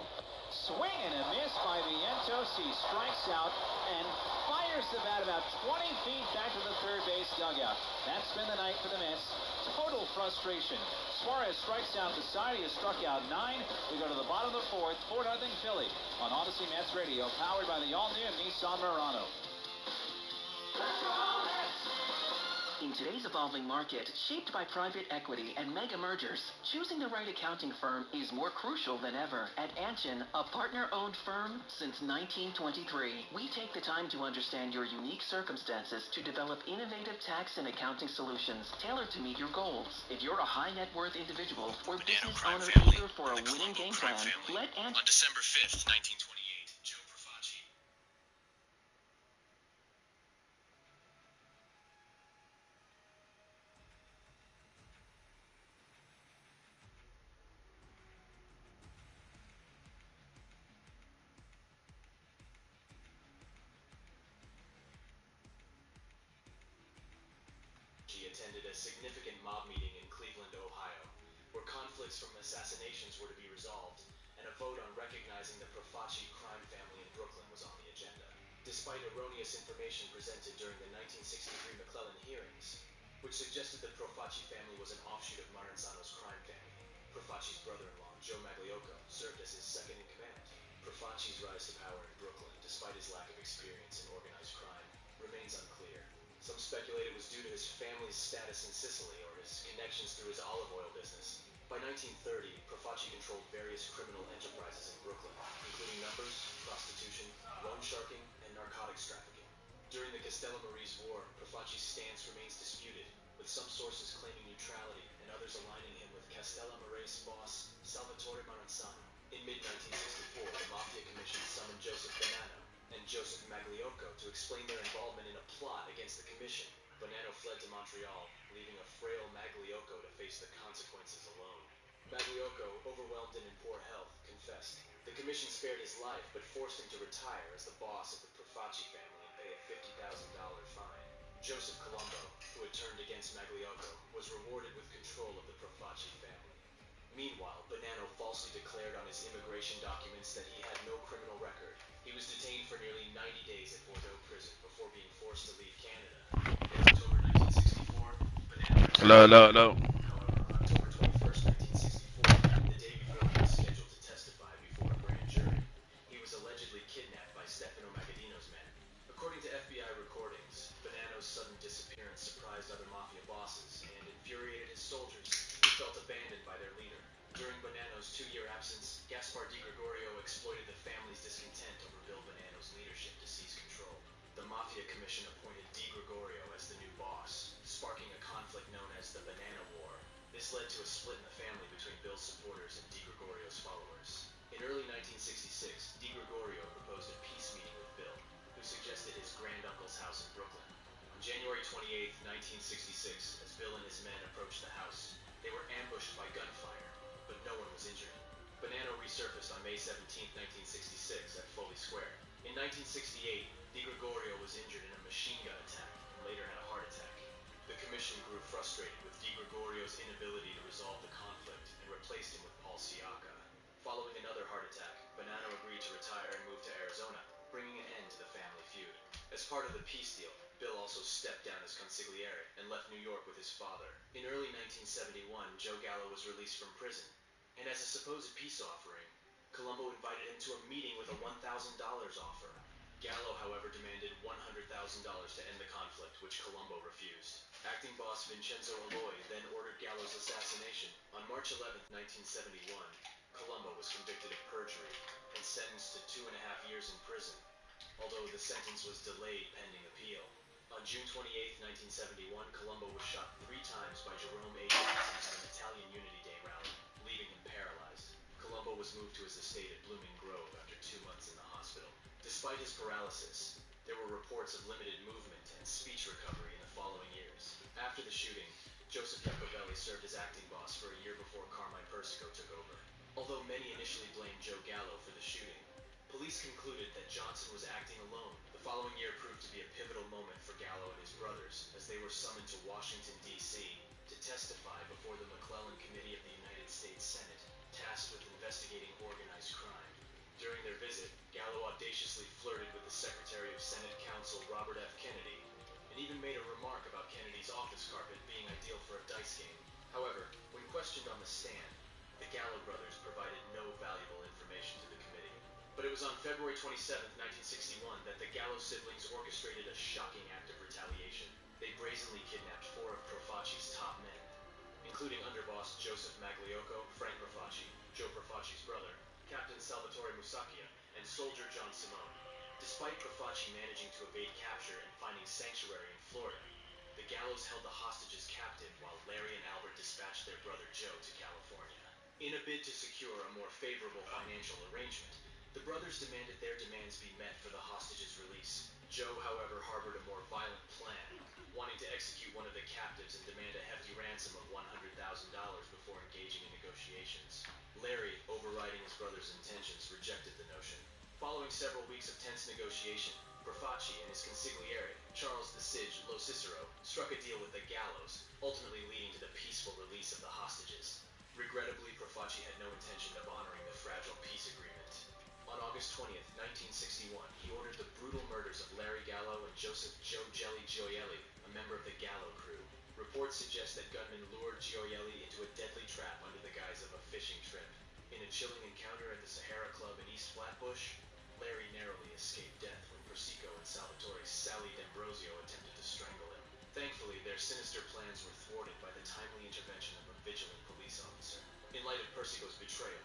Swing and a miss by Vientos. He strikes out and fires the bat about 20 feet back to the third base dugout. That's been the night for the Mets. Total frustration. Suarez strikes out the side. He has struck out 9. We go to the bottom of the 4th. 4-0 Philly on Odyssey Mets Radio, powered by the all-new Nissan Murano. In today's evolving market, shaped by private equity and mega mergers, choosing the right accounting firm is more crucial than ever. At Anshin, a partner-owned firm since 1923, we take the time to understand your unique circumstances to develop innovative tax and accounting solutions tailored to meet your goals. If you're a high net worth individual or business owner eager for a winning game plan, let Anshin... On December 5th, 1928, Joe Profaci. Attended a significant mob meeting in Cleveland, Ohio, where conflicts from assassinations were to be resolved, and a vote on recognizing the Profaci crime family in Brooklyn was on the agenda. despite erroneous information presented during the 1963 McClellan hearings, which suggested the Profaci family was an offshoot of Maranzano's crime family. Profaci's brother-in-law, Joe Magliocco, served as his second-in-command. Profaci's rise to power in Brooklyn, despite his lack of experience in organized crime, remains unclear. Some speculate it was due to his family's status in Sicily or his connections through his olive oil business. By 1930, Profaci controlled various criminal enterprises in Brooklyn, including numbers, prostitution, loan sharking, and narcotics trafficking. During the Castello Marise War, Profaci's stance remains disputed, with some sources claiming neutrality and others aligning him with Castello Marise boss Salvatore Maranzano. In mid-1964, the Mafia Commission summoned Joseph Bonanno and Joseph Magliocco to explain their involvement in a plot against the Commission. Bonanno fled to Montreal, leaving a frail Magliocco to face the consequences alone. Magliocco, overwhelmed and in poor health, confessed. The Commission spared his life, but forced him to retire as the boss of the Profaci family and pay a $50,000 fine. Joseph Colombo, who had turned against Magliocco, was rewarded with control of the Profaci family. Meanwhile, Bonanno falsely declared on his immigration documents that he had no criminal record. He was detained for nearly 90 days at Bordeaux prison before being forced to leave Canada. In October 1964, Bonanno... However, on October 21st, 1964, the day before he was scheduled to testify before a grand jury, he was allegedly kidnapped by Stefano Magadino's men. According to FBI recordings, Bonanno's sudden disappearance surprised other mafia bosses and infuriated his soldiers, who felt abandoned by their leader. During Bonanno's 2-year absence, Gaspar Di Gregorio exploited the family's discontent over Bill Bonanno's leadership to seize control. The Mafia Commission appointed Di Gregorio as the new boss, sparking a conflict known as the Banana War. This led to a split in the family between Bill's supporters and Di Gregorio's followers. In early 1966, Di Gregorio proposed a peace meeting with Bill, who suggested his granduncle's house in Brooklyn. On January 28, 1966, as Bill and his men approached the house, they were ambushed by gunfire, but no one was injured. Bonanno resurfaced on May 17, 1966, at Foley Square. In 1968, Di Gregorio was injured in a machine gun attack and later had a heart attack. The Commission grew frustrated with Di Gregorio's inability to resolve the conflict and replaced him with Paul Siaka. Following another heart attack, Bonanno agreed to retire and move to Arizona, bringing an end to the family feud. As part of the peace deal, Bill also stepped down as consigliere and left New York with his father. In early 1971, Joe Gallo was released from prison, and as a supposed peace offering, Colombo invited him to a meeting with a $1,000 offer. Gallo, however, demanded $100,000 to end the conflict, which Colombo refused. Acting boss Vincenzo Aloi then ordered Gallo's assassination. On March 11, 1971, Colombo was convicted of perjury and sentenced to 2.5 years in prison, although the sentence was delayed pending appeal. On June 28, 1971, Colombo was shot 3 times by Jerome A. Jackson at an Italian Unity Day rally, leaving him paralyzed. Colombo was moved to his estate at Blooming Grove after 2 months in the hospital. Despite his paralysis, there were reports of limited movement and speech recovery in the following years. After the shooting, Joseph Jacobelli served as acting boss for a year before Carmine Persico took over. Although many initially blamed Joe Gallo for the shooting, police concluded that Johnson was acting alone. The following year proved to be a pivotal moment for Gallo and his brothers, as they were summoned to Washington, D.C. to testify before the McClellan Committee of the United States Senate, tasked with investigating organized crime. During their visit, Gallo audaciously flirted with the Secretary of Senate Counsel Robert F. Kennedy, and even made a remark about Kennedy's office carpet being ideal for a dice game. However, when questioned on the stand, the Gallo brothers provided no valuable information to the committee. But it was on February 27, 1961, that the Gallo siblings orchestrated a shocking act of retaliation. They brazenly kidnapped 4 of Profaci's top men, including underboss Joseph Magliocco, Frank Profaci, Joe Profaci's brother, Captain Salvatore Musacchia, and soldier John Simone. Despite Profaci managing to evade capture and finding sanctuary in Florida, the Gallos held the hostages captive while Larry and Albert dispatched their brother Joe to California. In a bid to secure a more favorable financial arrangement, the brothers demanded their demands be met for the hostages' release. Joe, however, harbored a more violent plan, wanting to execute one of the captives and demand a hefty ransom of $100,000 before engaging in negotiations. Larry, overriding his brother's intentions, rejected the notion. Following several weeks of tense negotiation, Profaci and his consigliere, Charles the Sige Lo Cicero, struck a deal with the Gallos, ultimately leading to the peaceful release of the hostages. Regrettably, Profaci had no intention of honoring the fragile peace agreement. On August 20th, 1961, he ordered the brutal murders of Larry Gallo and Joseph Joe Jelly Gioielli, a member of the Gallo crew. Reports suggest that gunmen lured Gioielli into a deadly trap under the guise of a fishing trip. In a chilling encounter at the Sahara Club in East Flatbush, Larry narrowly escaped death when Persico and Salvatore's Sally D'Ambrosio attempted to strangle him. Thankfully, their sinister plans were thwarted by the timely intervention of a vigilant police officer. In light of Persico's betrayal,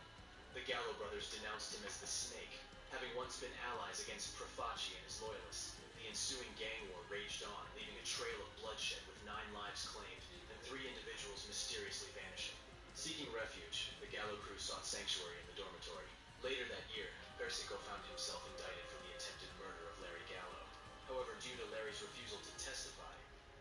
the Gallo brothers denounced him as the Snake, having once been allies against Profaci and his loyalists. The ensuing gang war raged on, leaving a trail of bloodshed with 9 lives claimed and 3 individuals mysteriously vanishing. Seeking refuge, the Gallo crew sought sanctuary in the dormitory. Later that year, Persico found himself indicted for the attempted murder of Larry Gallo. However, due to Larry's refusal to testify,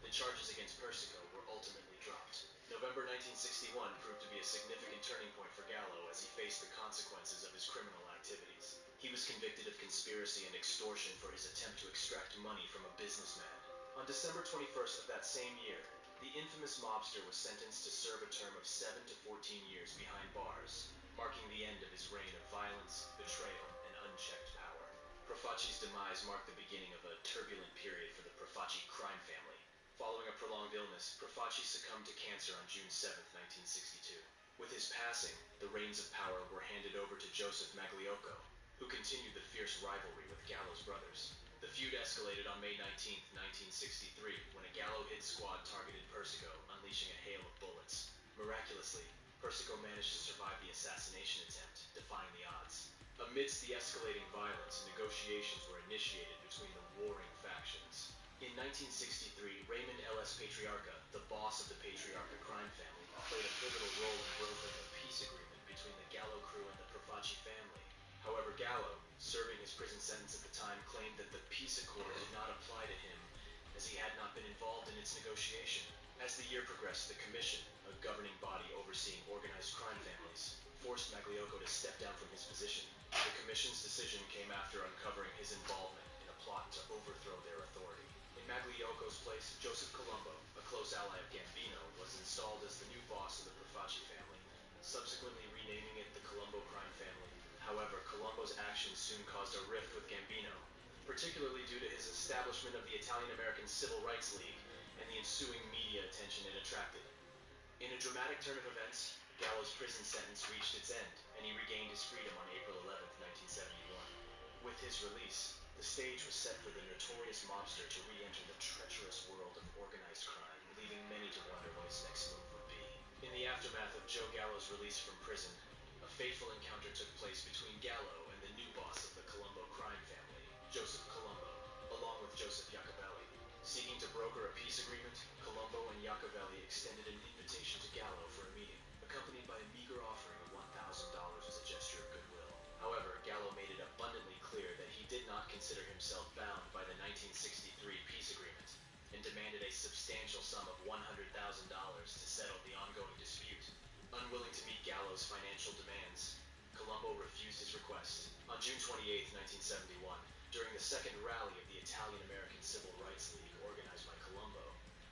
the charges against Persico were ultimately dropped. November 1961 proved to be a significant turning point for Gallo as he faced the consequences of his criminal activities. He was convicted of conspiracy and extortion for his attempt to extract money from a businessman. On December 21st of that same year, the infamous mobster was sentenced to serve a term of 7 to 14 years behind bars, marking the end of his reign of violence, betrayal, and unchecked power. Profaci's demise marked the beginning of a turbulent period for the Profaci crime family. Following a prolonged illness, Profaci succumbed to cancer on June 7, 1962. With his passing, the reins of power were handed over to Joseph Magliocco, who continued the fierce rivalry with Gallo's brothers. The feud escalated on May 19, 1963, when a Gallo hit squad targeted Persico, unleashing a hail of bullets. Miraculously, Persico managed to survive the assassination attempt, defying the odds. Amidst the escalating violence, negotiations were initiated between the warring factions. In 1963, Raymond L.S. Patriarca, the boss of the Patriarca crime family, played a pivotal role in brokering a peace agreement between the Gallo crew and the Profaci family. However, Gallo, serving his prison sentence at the time, claimed that the peace accord did not apply to him, as he had not been involved in its negotiation. As the year progressed, the Commission, a governing body overseeing organized crime families, forced Magliocco to step down from his position. The Commission's decision came after uncovering his involvement in a plot to overthrow their authority. In Magliocco's place, Joseph Colombo, a close ally of Gambino, was installed as the new boss of the Profaci family, subsequently renaming it the Colombo crime family. However, Colombo's actions soon caused a rift with Gambino, particularly due to his establishment of the Italian-American Civil Rights League and the ensuing media attention it attracted. In a dramatic turn of events, Gallo's prison sentence reached its end, and he regained his freedom on April 11, 1971. With his release, the stage was set for the notorious mobster to re-enter the treacherous world of organized crime, leaving many to wonder what his next move would be. In the aftermath of Joe Gallo's release from prison, a fateful encounter took place between Gallo and the new boss of the Colombo crime family, Joseph Colombo, along with Joseph Iacobelli. Seeking to broker a peace agreement, Colombo and Iacobelli extended an invitation to Gallo for a meeting, accompanied by a meager offering of $1,000 as a gesture of goodwill. However, Gallo made it abundantly clear that he did not consider himself bound by the 1963 peace agreement, and demanded a substantial sum of $100,000 to settle the ongoing dispute. Unwilling to meet Gallo's financial demands, Colombo refused his request. On June 28, 1971, during the second rally of the Italian-American Civil Rights League organized by Colombo,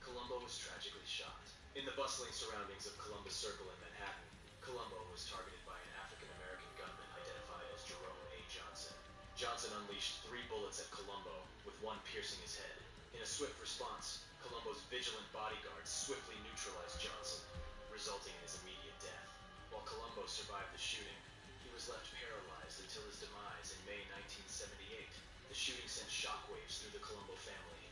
Colombo was tragically shot. In the bustling surroundings of Columbus Circle in Manhattan, Colombo was targeted by an African-American gunman identified as Jerome A. Johnson. Johnson unleashed 3 bullets at Colombo, with one piercing his head. In a swift response, Colombo's vigilant bodyguards swiftly neutralized Johnson, resulting in his immediate death. While Colombo survived the shooting, he was left paralyzed until his demise in May 1978. The shooting sent shockwaves through the Colombo family,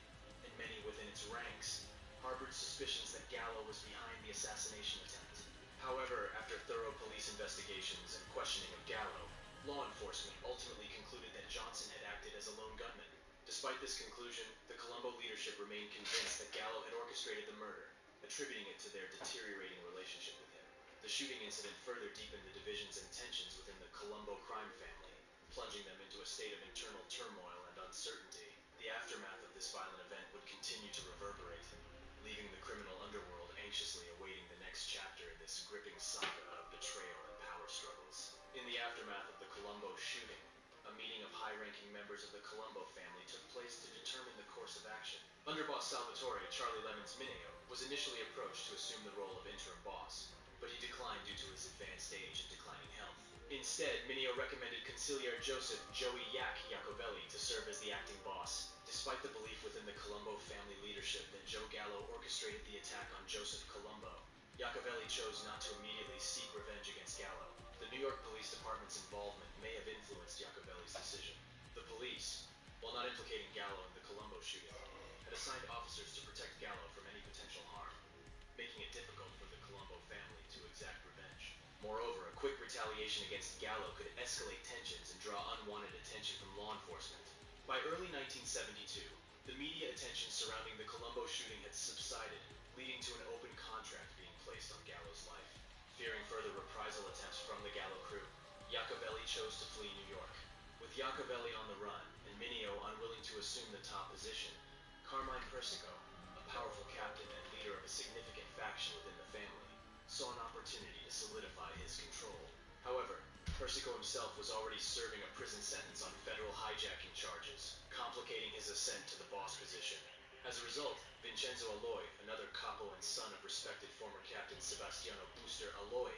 and many within its ranks harbored suspicions that Gallo was behind the assassination attempt. However, after thorough police investigations and questioning of Gallo, law enforcement ultimately concluded that Johnson had acted as a lone gunman. Despite this conclusion, the Colombo leadership remained convinced that Gallo had orchestrated the murder, attributing it to their deteriorating relationship with him. The shooting incident further deepened the divisions and tensions within the Colombo crime family, plunging them into a state of internal turmoil and uncertainty. The aftermath of this violent event would continue to reverberate, leaving the criminal underworld anxiously awaiting the next chapter in this gripping saga of betrayal and power struggles. In the aftermath of the Colombo shooting, a meeting of high-ranking members of the Colombo family took place to determine the course of action. Underboss Salvatore, Charlie Lemon's Mineo, was initially approached to assume the role of interim boss. but he declined due to his advanced age and declining health. Instead, Mineo recommended consigliere Joseph Joey Yak Jacobelli to serve as the acting boss, despite the belief within the Colombo family leadership that Joe Gallo orchestrated the attack on Joseph Colombo. Jacobelli chose not to immediately seek revenge against Gallo. The New York Police Department's involvement may have influenced Jacobelli's decision. The police, while not implicating Gallo in the Colombo shooting, had assigned officers to protect Gallo from any potential harm, making it difficult for the Colombo family to exact revenge. Moreover, a quick retaliation against Gallo could escalate tensions and draw unwanted attention from law enforcement. By early 1972, the media attention surrounding the Colombo shooting had subsided, leading to an open contract being placed on Gallo's life. Fearing further reprisal attempts from the Gallo crew, Jacobelli chose to flee New York. With Jacobelli on the run and Mineo unwilling to assume the top position, Carmine Persico, a powerful captain and leader of a significant faction within the family, saw an opportunity to solidify his control. However, Persico himself was already serving a prison sentence on federal hijacking charges, complicating his ascent to the boss position. As a result, Vincenzo Aloi, another capo and son of respected former captain Sebastiano Booster Aloi,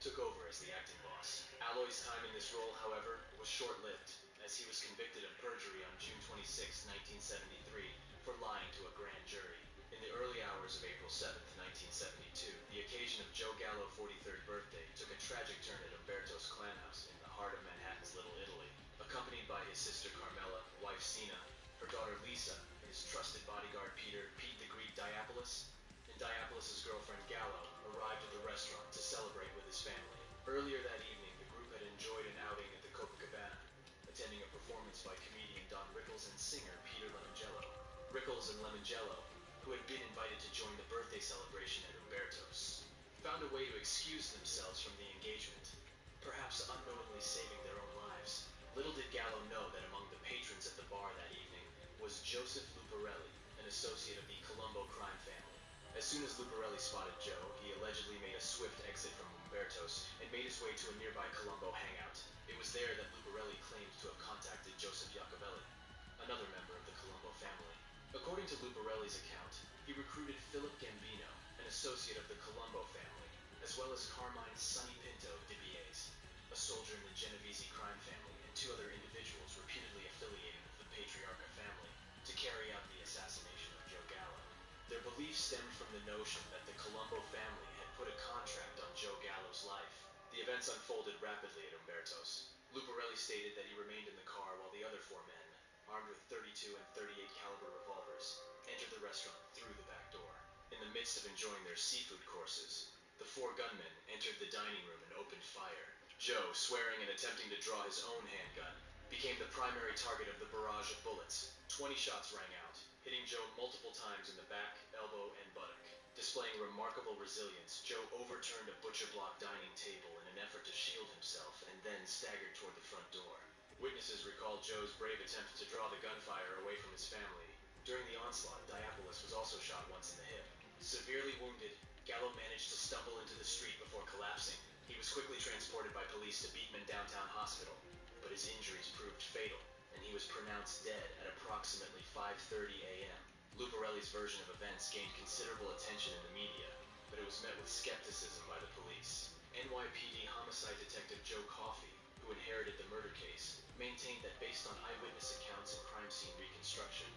took over as the acting boss. Aloi's time in this role, however, was short-lived, as he was convicted of perjury on June 26, 1973, for lying to a grand jury. In the early hours of April 7, 1972, the occasion of Joe Gallo's 43rd birthday took a tragic turn at Umberto's clan house in the heart of Manhattan's Little Italy. Accompanied by his sister Carmela, wife Sina, her daughter Lisa, and his trusted bodyguard Pete the Greek Diapolis, and Diapolis' girlfriend Gallo arrived at the restaurant to celebrate with his family. Earlier that evening, the group had enjoyed an outing at the Copacabana, attending a performance by comedian Don Rickles and singer Peter Lemongello. Rickles and Lemongello, who had been invited to join the birthday celebration at Umberto's, found a way to excuse themselves from the engagement, perhaps unknowingly saving their own lives. Little did Gallo know that among the patrons at the bar that evening was Joseph Luparelli, an associate of the Colombo crime family. As soon as Luparelli spotted Joe, he allegedly made a swift exit from Umberto's and made his way to a nearby Colombo hangout. It was there that Luparelli claimed to have contacted Joseph Jacobelli, another member of the Colombo family. According to Luparelli's account, he recruited Philip Gambino, an associate of the Colombo family, as well as Carmine's Sonny Pinto T.B.E, a soldier in the Genovese crime family, and two other individuals reputedly affiliated with the Patriarca family, to carry out the assassination of Joe Gallo. Their belief stemmed from the notion that the Colombo family had put a contract on Joe Gallo's life. The events unfolded rapidly at Umberto's. Luparelli stated that he remained in the car while the other four men, armed with 32 and 38 caliber revolvers, entered the restaurant through the back door. In the midst of enjoying their seafood courses, the four gunmen entered the dining room and opened fire. Joe, swearing and attempting to draw his own handgun, became the primary target of the barrage of bullets. 20 shots rang out, hitting Joe multiple times in the back, elbow, and buttock. Displaying remarkable resilience, Joe overturned a butcher block dining table in an effort to shield himself and then staggered toward the front door. Witnesses recalled Joe's brave attempt to draw the gunfire away from his family. During the onslaught, Diapolis was also shot once in the hip. Severely wounded, Gallo managed to stumble into the street before collapsing. He was quickly transported by police to Beekman Downtown Hospital, but his injuries proved fatal, and he was pronounced dead at approximately 5:30 a.m. Luparelli's version of events gained considerable attention in the media, but it was met with skepticism by the police. NYPD homicide detective Joe Coffey, who inherited the murder case, maintained that based on eyewitness accounts and crime scene reconstruction,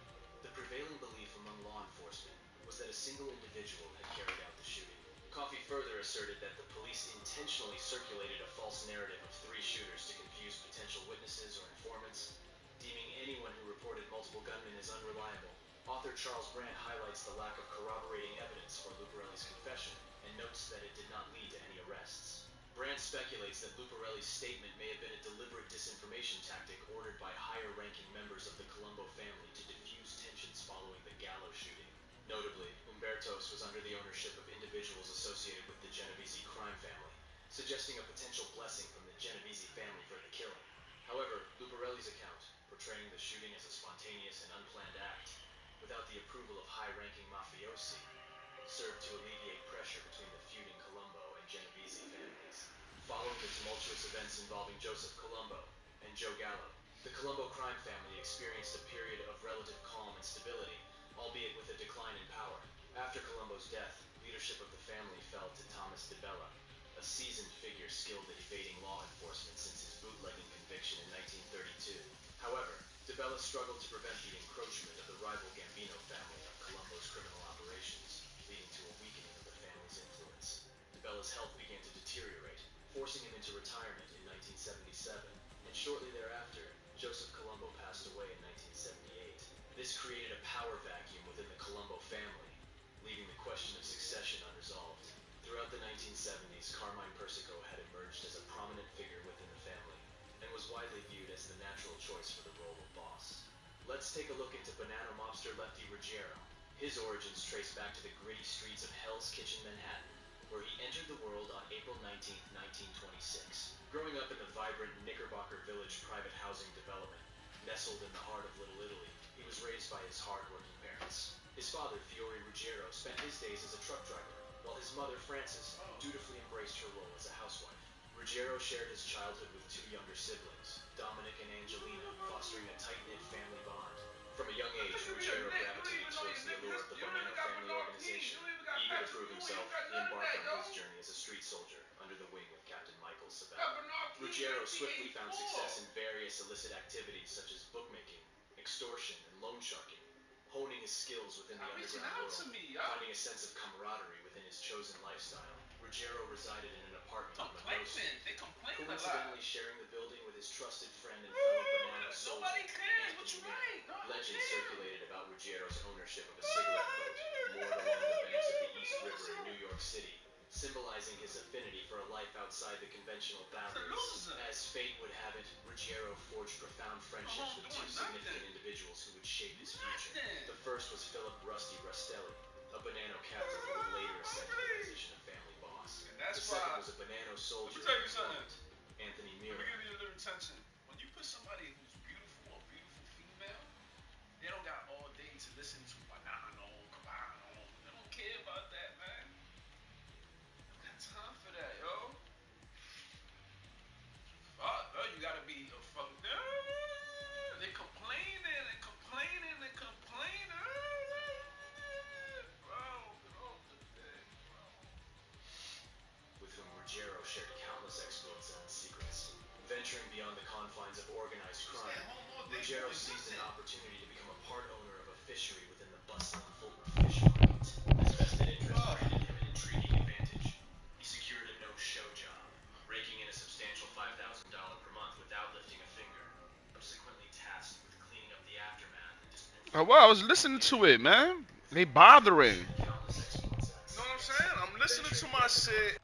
the prevailing belief among law enforcement was that a single individual had carried out the shooting. Coffey further asserted that the police intentionally circulated a false narrative of three shooters to confuse potential witnesses or informants, deeming anyone who reported multiple gunmen as unreliable. Author Charles Brandt highlights the lack of corroborating evidence for Luparelli's confession and notes that it did not lead to any arrests. Brandt speculates that Luparelli's statement may have been a deliberate disinformation tactic ordered by higher-ranking members of the Colombo family to diffuse tensions following the Gallo shooting. Notably, Umberto's was under the ownership of individuals associated with the Genovese crime family, suggesting a potential blessing from the Genovese family for the killing. However, Luparelli's account, portraying the shooting as a spontaneous and unplanned act, without the approval of high-ranking mafiosi, served to alleviate pressure between the feuding Colombo and Genovese families. Following the tumultuous events involving Joseph Colombo and Joe Gallo, the Colombo crime family experienced a period of relative calm and stability, albeit with a decline in power. After Colombo's death, leadership of the family fell to Thomas Di Bella, a seasoned figure skilled at evading law enforcement since his bootlegging conviction in 1932. However, DeBella struggled to prevent the encroachment of the rival Gambino family on Colombo's criminal operations, leading to a weakening of the family's influence. DeBella's health began to deteriorate, forcing him into retirement in 1977, and shortly thereafter, Joseph Colombo passed away in 1978. This created a power vacuum within the Colombo family, leaving the question of succession unresolved. Throughout the 1970s, Carmine Persico had emerged as a prominent figure within the family, and was widely viewed as the natural choice for the role of boss. Let's take a look into banana mobster Lefty Ruggiero. His origins trace back to the gritty streets of Hell's Kitchen, Manhattan, where he entered the world on April 19, 1926. Growing up in the vibrant Knickerbocker Village private housing development, nestled in the heart of Little Italy, he was raised by his hard-working parents. His father, Fiore Ruggiero, spent his days as a truck driver, while his mother, Frances, dutifully embraced her role as a housewife. Ruggiero shared his childhood with two younger siblings, Dominic and Angelina, fostering a tight-knit family bond. From a young age, Ruggiero gravitated towards the allure of the Bonanno family organization. Eager to prove himself, he embarked on his journey as a street soldier under the wing of Captain Michael Sabella. Ruggiero swiftly found success in various illicit activities such as bookmaking, extortion, and loan sharking, honing his skills within the underground world, finding a sense of camaraderie within his chosen lifestyle. Ruggiero resided in an apartment on Monroe Street, coincidentally sharing the building with his trusted friend and fellow Bonanno soldier, Anthony Mir. Legends circulated about Ruggiero's ownership of a cigarette boat moored along the banks of the East River in New York City, symbolizing his affinity for a life outside the conventional boundaries. As fate would have it, Ruggiero forged profound friendships with two significant individuals who would shape his future. The first was Philip Rusty Rustelli, a Bonanno captain who would later ascend to the position of family boss. The second was a Bonanno soldier and informant, Anthony Mir. Let me give you a little attention. When you put somebody who's beautiful, a beautiful female, they don't got all day to listen to banano, cabano. They don't care about that, man. They don't got time for that, yo. You gotta be a fuck. They complaining and complaining and complaining. Bro, get off the thing, bro. With whom Ruggiero shared countless exploits and secrets. Venturing beyond the confines of organized crime, Ruggiero seized an opportunity to become a part owner of a fishery within the bustling Fulton Fish Market. This vested interest granted him an intriguing advantage. He secured a no-show job, raking in a substantial $5,000 per month without lifting a finger. Subsequently tasked with cleaning up the aftermath and Well, I was listening to it, man. They bothering. You know what I'm saying? I'm listening to my shit.